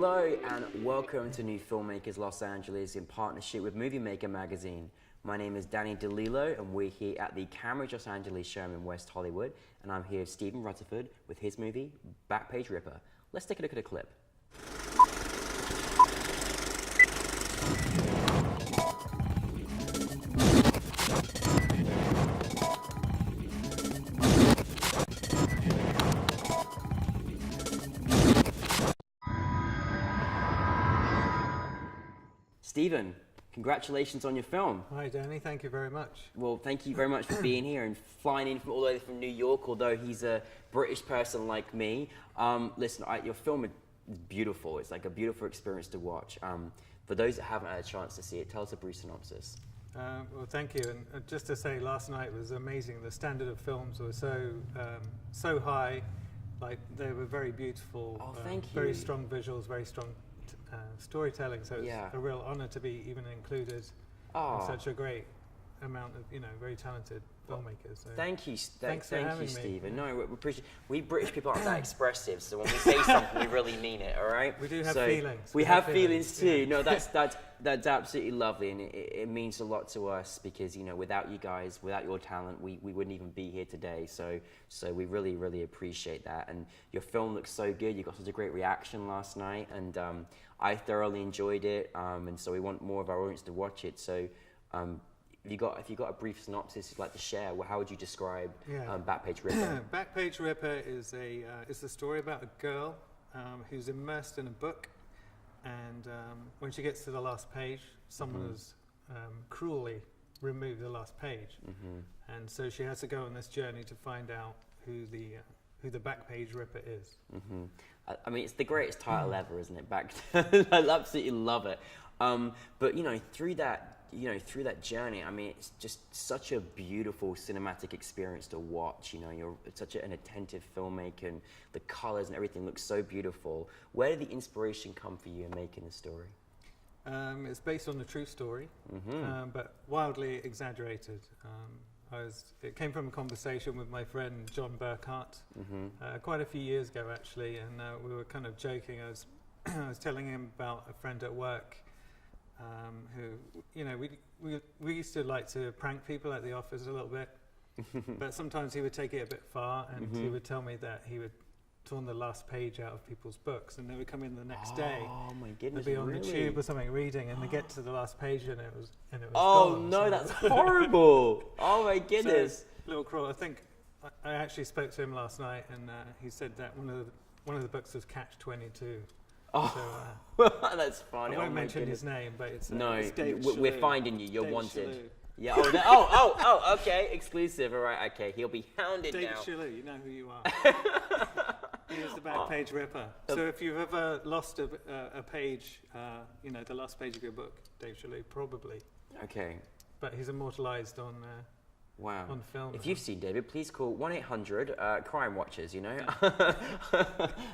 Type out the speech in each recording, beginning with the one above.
Hello and welcome to New Filmmakers Los Angeles in partnership with Movie Maker magazine. My name is Danny DeLillo and we're here at the Cambridge Los Angeles showroom in West Hollywood, and I'm here with Stephen Rutterford with his movie Backpage Ripper. Let's take a look at a clip. Stephen, congratulations on your film. Hi Danny, thank you very much. Well, thank you very much for being here and flying in from all the way from New York, although he's a British person like me. Listen, your film is beautiful. It's like a beautiful experience to watch. For those that haven't had a chance to see it, tell us a brief synopsis. Well, thank you. And just to say, last night was amazing. The standard of films were so high. Like, they were very beautiful. Oh, thank you. Very strong visuals, very strong storytelling. So it's Yeah. a real honor to be even included in such a great amount of, very talented filmmakers. So Thank you, thanks for having me. Stephen. No, we appreciate. We British people aren't that expressive, so when we say something, we really mean it. All right. We do have feelings. We have feelings too. Yeah. No, that's absolutely lovely, and it means a lot to us because without you guys, without your talent, we wouldn't even be here today. So we really appreciate that. And your film looks so good. You got such a great reaction last night, and I thoroughly enjoyed it. And so we want more of our audience to watch it. So. If you got a brief synopsis you'd like to share, how would you describe Backpage Ripper? Backpage Ripper is a story about a girl who's immersed in a book, and when she gets to the last page, someone has cruelly removed the last page, and so she has to go on this journey to find out who the Backpage Ripper is. I mean, it's the greatest title ever, isn't it? I absolutely love it. But through that journey, I mean, it's just such a beautiful cinematic experience to watch. You're such an attentive filmmaker, and the colors and everything looks so beautiful. Where did the inspiration come for you in making the story? It's based on a true story, but wildly exaggerated. It came from a conversation with my friend John Burkhart quite a few years ago, actually, and we were kind of joking. I was telling him about a friend at work who, we used to like to prank people at the office a little bit, but sometimes he would take it a bit far, and he would tell me that he would torn the last page out of people's books, and they would come in the next day. Oh my goodness! They'd be on the tube or something reading, and they get to the last page, and it was oh gone. no, that's horrible! Oh my goodness! So, little cruel. I think I actually spoke to him last night, and he said that one of the books was Catch 22. Oh, so, that's funny. I won't mention his name, but it's Dave we're Shalhoub. finding you. You're Dave wanted. Shalhoub. Yeah. Oh, okay. Exclusive. All right. Okay. He'll be hounded Dave now. Shalhoub, you know who you are. He is the Backpage Ripper. So if you've ever lost a page, the last page of your book, Dave Shalhoub, probably. Okay. But he's immortalized on. Wow. On film. If you've seen David, please call 1-800 Crime Watchers.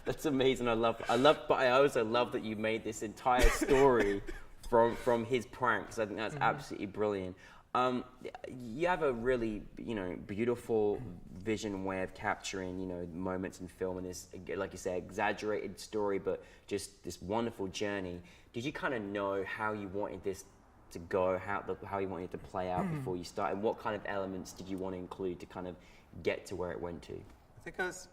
That's amazing. But I also love that you made this entire story from his pranks. I think that's absolutely brilliant. You have a really beautiful vision way of capturing moments in film, and this, like you say, exaggerated story, but just this wonderful journey. Did you kind of know how you wanted this to go, how you wanted it to play out before you started? What kind of elements did you want to include to kind of get to where it went to? I think I was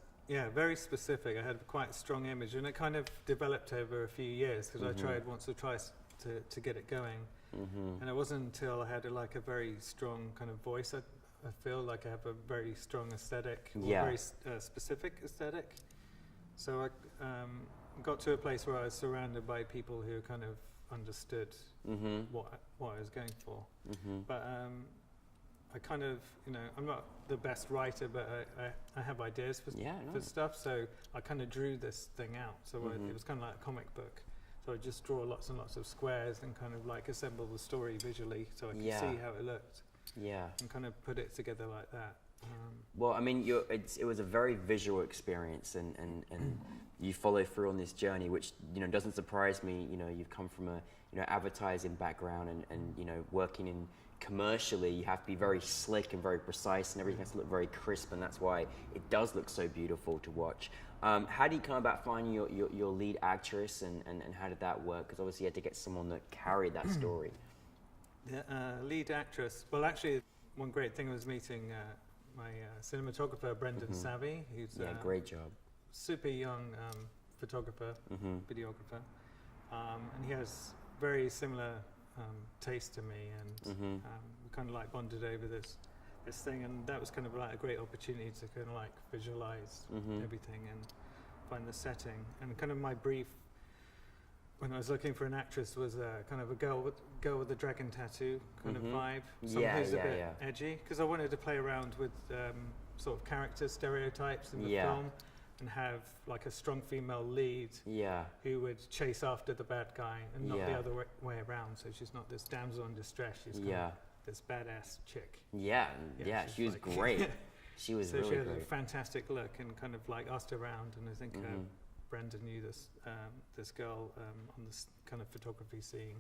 very specific. I had quite a strong image, and it kind of developed over a few years because I tried once or twice to get it going, and it wasn't until I had a very strong kind of voice. I feel like I have a very strong aesthetic, very specific aesthetic. So I got to a place where I was surrounded by people who kind of understood what I was going for. But I kind of, I'm not the best writer, but I have ideas for stuff, so I kind of drew this thing out. So it was kind of like a comic book. So I just draw lots and lots of squares and kind of like assemble the story visually so I could see how it looked. Yeah. And kind of put it together like that. Well, I mean, it was a very visual experience, and you follow through on this journey, which doesn't surprise me. You've come from a you know, advertising background and you know, working in commercially, you have to be very slick and very precise, and everything has to look very crisp, and that's why it does look so beautiful to watch. How do you come about finding your lead actress, and how did that work? Because obviously you had to get someone that carried that story. The lead actress, well, actually, one great thing was meeting my cinematographer, Brendan Savvy, who's great job. super young photographer, videographer, and he has very similar taste to me, and we kind of like bonded over this thing, and that was kind of like a great opportunity to kind of like visualize everything and find the setting. And kind of my brief when I was looking for an actress was kind of a girl with a dragon tattoo kind of vibe, someone who's a bit edgy, because I wanted to play around with sort of character stereotypes in the film, and have like a strong female lead who would chase after the bad guy, and not the other way around. So she's not this damsel in distress, she's kind of this badass chick. She was like, great. She was really she had great. a fantastic look, and kind of like asked around, and I think Brendan knew this girl on this kind of photography scene,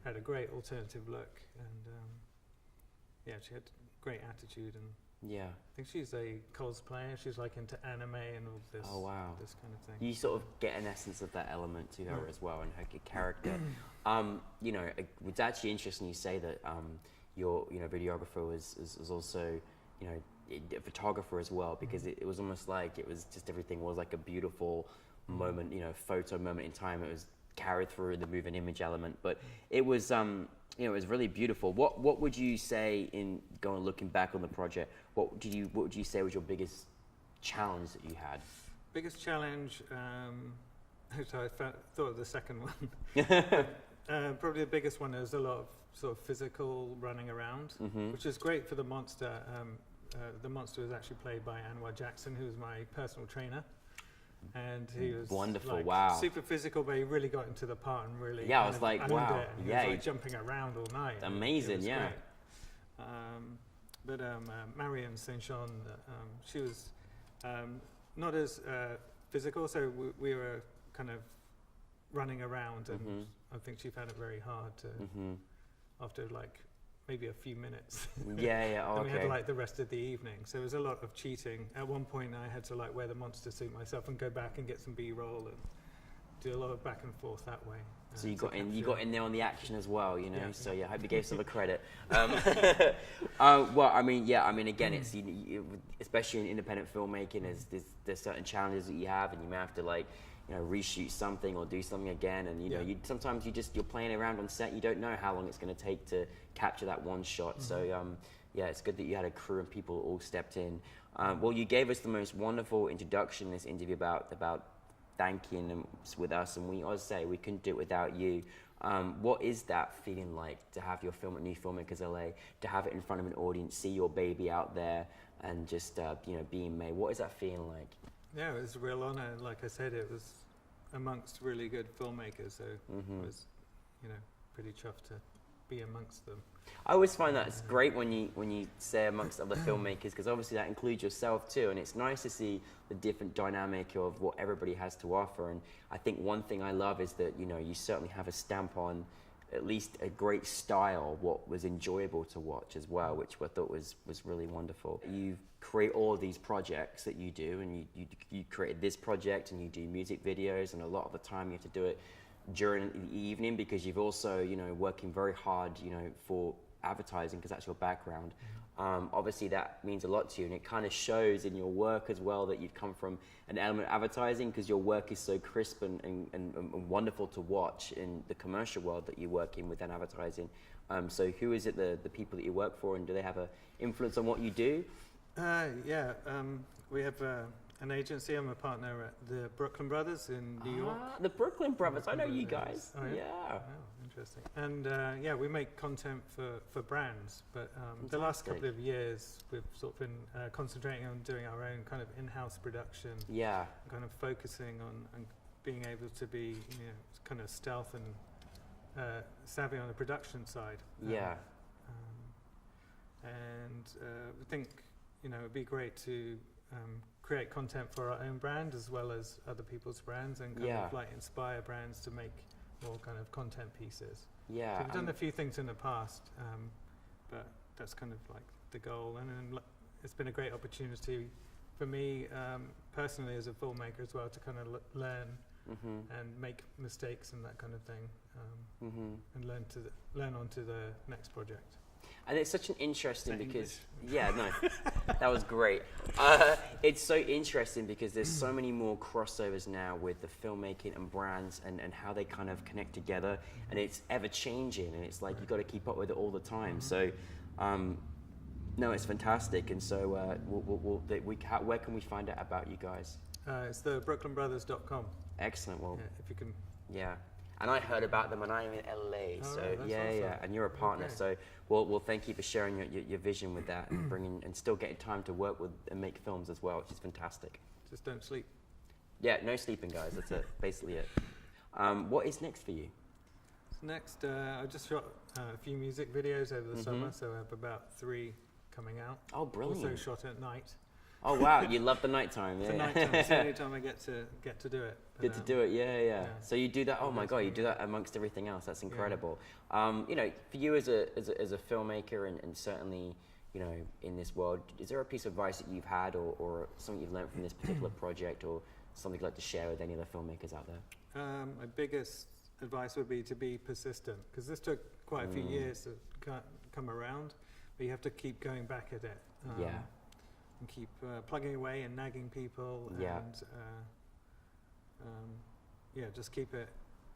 had a great alternative look, and she had great attitude, and I think she's a cosplayer. She's like into anime and all this. Oh wow, this kind of thing. You sort of get an essence of that element to her as well, and her character. You know, it's actually interesting you say that your videographer was also a photographer as well, because it was almost like it was just everything was like a beautiful moment, photo moment in time. It was carried through the moving image element, but it was it was really beautiful. What would you say, in looking back on the project, what would you say was your biggest challenge that you had? Biggest challenge, so I thought of the second one. Probably the biggest one is a lot of sort of physical running around, which is great for the monster. The monster was actually played by Anwar Jackson, who was my personal trainer. And he was wonderful, like, wow. super physical, but he really got into the part and really I was like, wow, it. He was like jumping around all night. Amazing, great. But Marion St. Jean, she was not as physical, so we were kind of running around, and I think she found it very hard to, after like maybe a few minutes. Oh, we had like the rest of the evening, so there was a lot of cheating. At one point I had to like wear the monster suit myself and go back and get some B-roll and do a lot of back and forth that way. So you got in there on the action as well, so I hope you gave some credit. Well, I mean, again, it's especially in independent filmmaking, there's certain challenges that you have, and you may have to reshoot something or do something again, and sometimes you're playing around on set. You don't know how long it's going to take to capture that one shot. So it's good that you had a crew and people all stepped in. Well, you gave us the most wonderful introduction in this interview about thanking them with us, and we always say we couldn't do it without you. What is that feeling like to have your film at NewFilmmakers LA, to have it in front of an audience, see your baby out there, and just being made? What is that feeling like? Yeah, it was a real honor. Like I said, it was amongst really good filmmakers, so it was, pretty chuffed to be amongst them. I always find that it's great when you say amongst other filmmakers, because obviously that includes yourself too, and it's nice to see the different dynamic of what everybody has to offer. And I think one thing I love is that you certainly have a stamp on at least a great style, what was enjoyable to watch as well, which I thought was really wonderful. You create all of these projects that you do, and you created this project, and you do music videos, and a lot of the time you have to do it during the evening, because you've also working very hard for advertising, because that's your background. Obviously that means a lot to you, and it kind of shows in your work as well that you've come from an element of advertising, because your work is so crisp and wonderful to watch in the commercial world that you work in within advertising. So who is it, the people that you work for, and do they have an influence on what you do? We have an agency. I'm a partner at the Brooklyn Brothers in New York. The Brooklyn Brothers, I know you guys. Oh, yeah? Oh, interesting. And we make content for brands, but the last couple of years we've sort of been concentrating on doing our own kind of in-house production. Yeah. Kind of focusing on being able to be kind of stealth and savvy on the production side. And we think it'd be great to create content for our own brand as well as other people's brands, and kind of like inspire brands to make more kind of content pieces. Yeah. So we've done a few things in the past, but that's kind of like the goal. And then it's been a great opportunity for me personally as a filmmaker as well to kind of learn and make mistakes and that kind of thing, and learn on to the next project. And it's such an interesting because, English. yeah, no, that was great. It's so interesting because there's so many more crossovers now with the filmmaking and brands and how they kind of connect together, and it's ever changing, and it's like you've got to keep up with it all the time. So, no, it's fantastic. And so, where can we find out about you guys? It's the brooklynbrothers.com. Excellent. Well, Yeah, if you can. yeah. And I heard about them, and I'm in LA, so right, that's yeah, awesome. yeah. And you're a partner, Okay. so well, thank you for sharing your vision with that and bringing and still getting time to work with and make films as well, which is fantastic. Just don't sleep. Yeah, no sleeping, guys. That's it, basically it. What is next for you? So next, I just shot a few music videos over the summer, so I have about 3 coming out. Oh, brilliant! Also shot at night. Oh wow, you love the nighttime, yeah. The nighttime. It's the only time I get to do it. But, Good to do it, yeah. yeah. So you do that? Oh my Nice God, you meeting do that amongst everything else. That's incredible. You know, for you as a filmmaker, and certainly, you know, in this world, is there a piece of advice that you've had, or something you've learned from this particular project, or something you'd like to share with any other filmmakers out there? My biggest advice would be to be persistent, because this took quite a few years to come around, but you have to keep going back at it. Yeah. And keep plugging away and nagging people, Yeah. and just keep it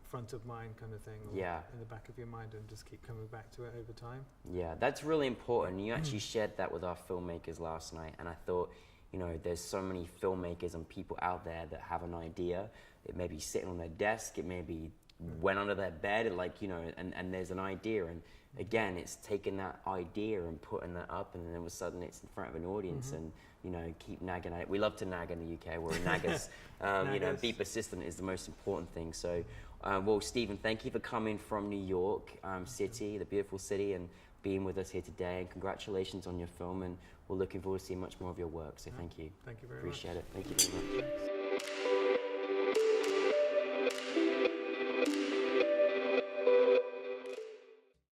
front of mind kind of thing, or Yeah. in the back of your mind, and just keep coming back to it over time. Yeah, that's really important. You actually shared that with our filmmakers last night, and I thought, you know, there's so many filmmakers and people out there that have an idea. It may be sitting on their desk, it may be went under their bed, like, you know, and there's an idea, and again, it's taking that idea and putting that up, and then all of a sudden it's in front of an audience, and, you know, keep nagging at it. We love to nag in the UK, we're naggers. You know, be persistent is the most important thing. So, well, Stephen, thank you for coming from New York City, the beautiful city, and being with us here today, and congratulations on your film, and we're looking forward to seeing much more of your work, so thank you. Thank you very Appreciate much. it. Thank you very much.